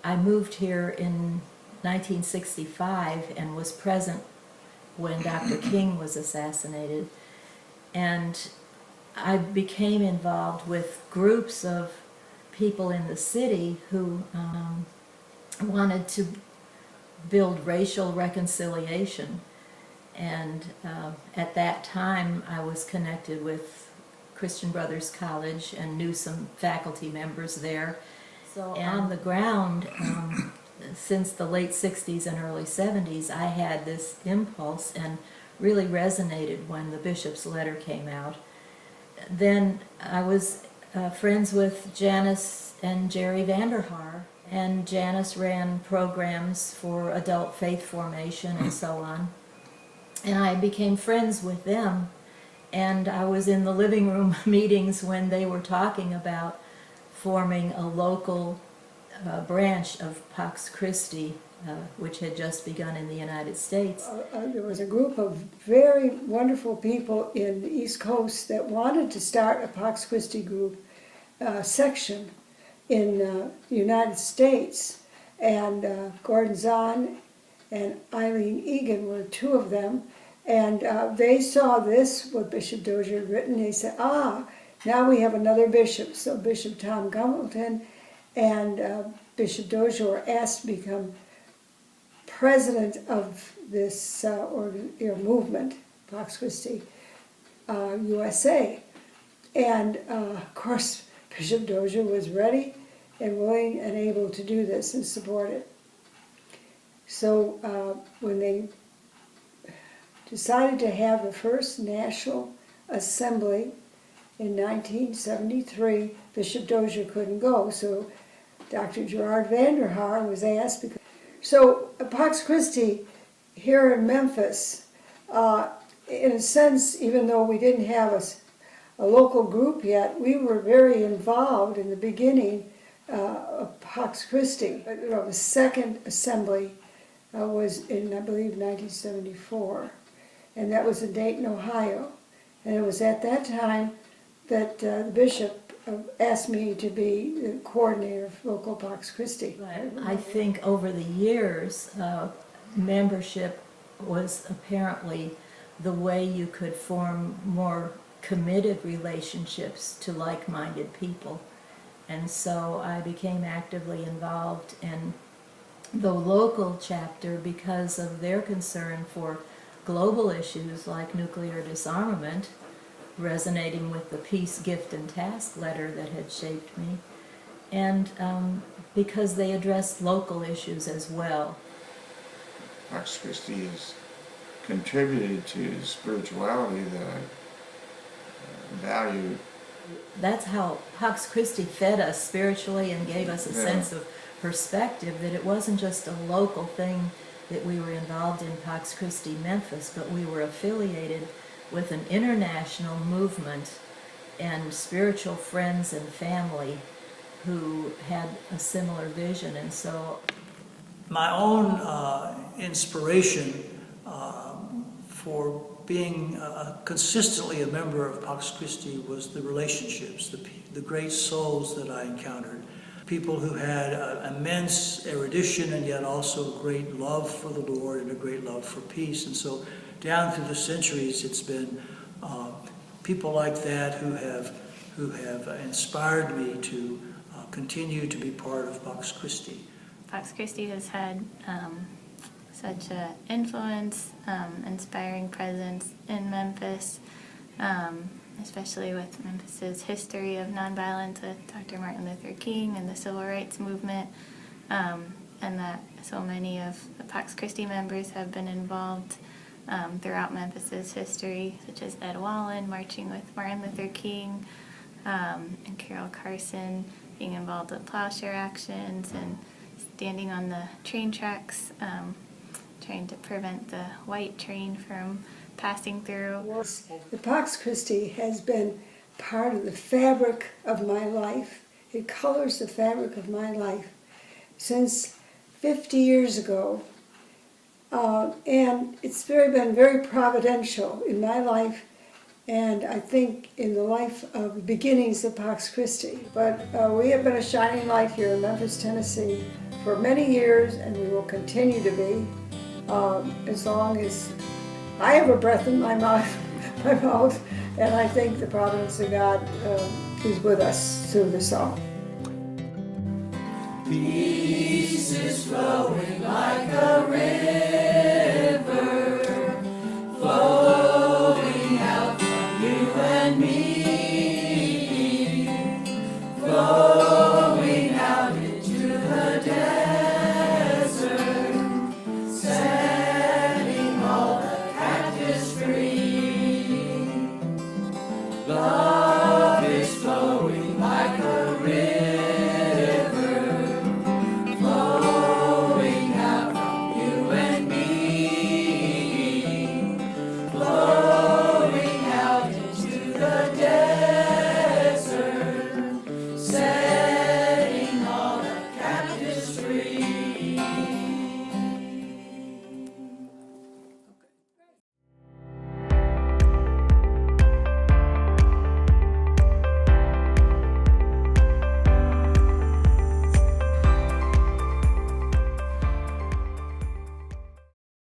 I moved here in 1965 and was present when Dr. King was assassinated. And I became involved with groups of people in the city who wanted to build racial reconciliation. And at that time, I was connected with Christian Brothers College and knew some faculty members there. So on the ground, since the late 60s and early 70s, I had this impulse and really resonated when the bishop's letter came out. Then I was friends with Janice and Jerry Vanderhaar, and Janice ran programs for adult faith formation and so on. And I became friends with them, and I was in the living room meetings when they were talking about forming a local branch of Pax Christi, which had just begun in the United States. There was a group of very wonderful people in the East Coast that wanted to start a Pax Christi group section in the United States, and Gordon Zahn and Eileen Egan were two of them, and they saw this, what Bishop Dozier had written. They said, now we have another bishop. So Bishop Tom Gumbleton and Bishop Dozier were asked to become president of this movement, Pax Christi USA. And of course, Bishop Dozier was ready and willing and able to do this and support it. So when they decided to have the first National Assembly in 1973, Bishop Dozier couldn't go, so Dr. Gerard Vanderhaar was asked. So Pax Christi here in Memphis, in a sense, even though we didn't have a local group yet, we were very involved in the beginning of Pax Christi. The second assembly was in, I believe, 1974, and that was in Dayton, Ohio. And it was at that time that the bishop asked me to be the coordinator of local Pax Christi. I think over the years, membership was apparently the way you could form more committed relationships to like-minded people. And so I became actively involved in the local chapter because of their concern for global issues like nuclear disarmament, resonating with the Peace, Gift, and Task letter that had shaped me, and because they addressed local issues as well. Pax Christi has contributed to spirituality that I value. That's how Pax Christi fed us spiritually and gave us a sense of perspective, that it wasn't just a local thing that we were involved in Pax Christi Memphis, but we were affiliated with an international movement and spiritual friends and family who had a similar vision. And so my own inspiration for being consistently a member of Pax Christi was the relationships, the great souls that I encountered. People who had immense erudition and yet also great love for the Lord and a great love for peace. And so down through the centuries, it's been people like that who have inspired me to continue to be part of Pax Christi. Pax Christi has had such an influence, inspiring presence in Memphis, especially with Memphis's history of nonviolence with Dr. Martin Luther King and the Civil Rights Movement, and that so many of the Pax Christi members have been involved throughout Memphis's history, such as Ed Wallen marching with Martin Luther King, and Carol Carson being involved with plowshare actions and standing on the train tracks, trying to prevent the white train from passing through. The Pax Christi has been part of the fabric of my life. It colors the fabric of my life since 50 years ago. And it's been very providential in my life and I think in the life of the beginnings of Pax Christi. But we have been a shining light here in Memphis, Tennessee for many years, and we will continue to be as long as I have a breath in my mouth, and I think the providence of God is with us through this all. Peace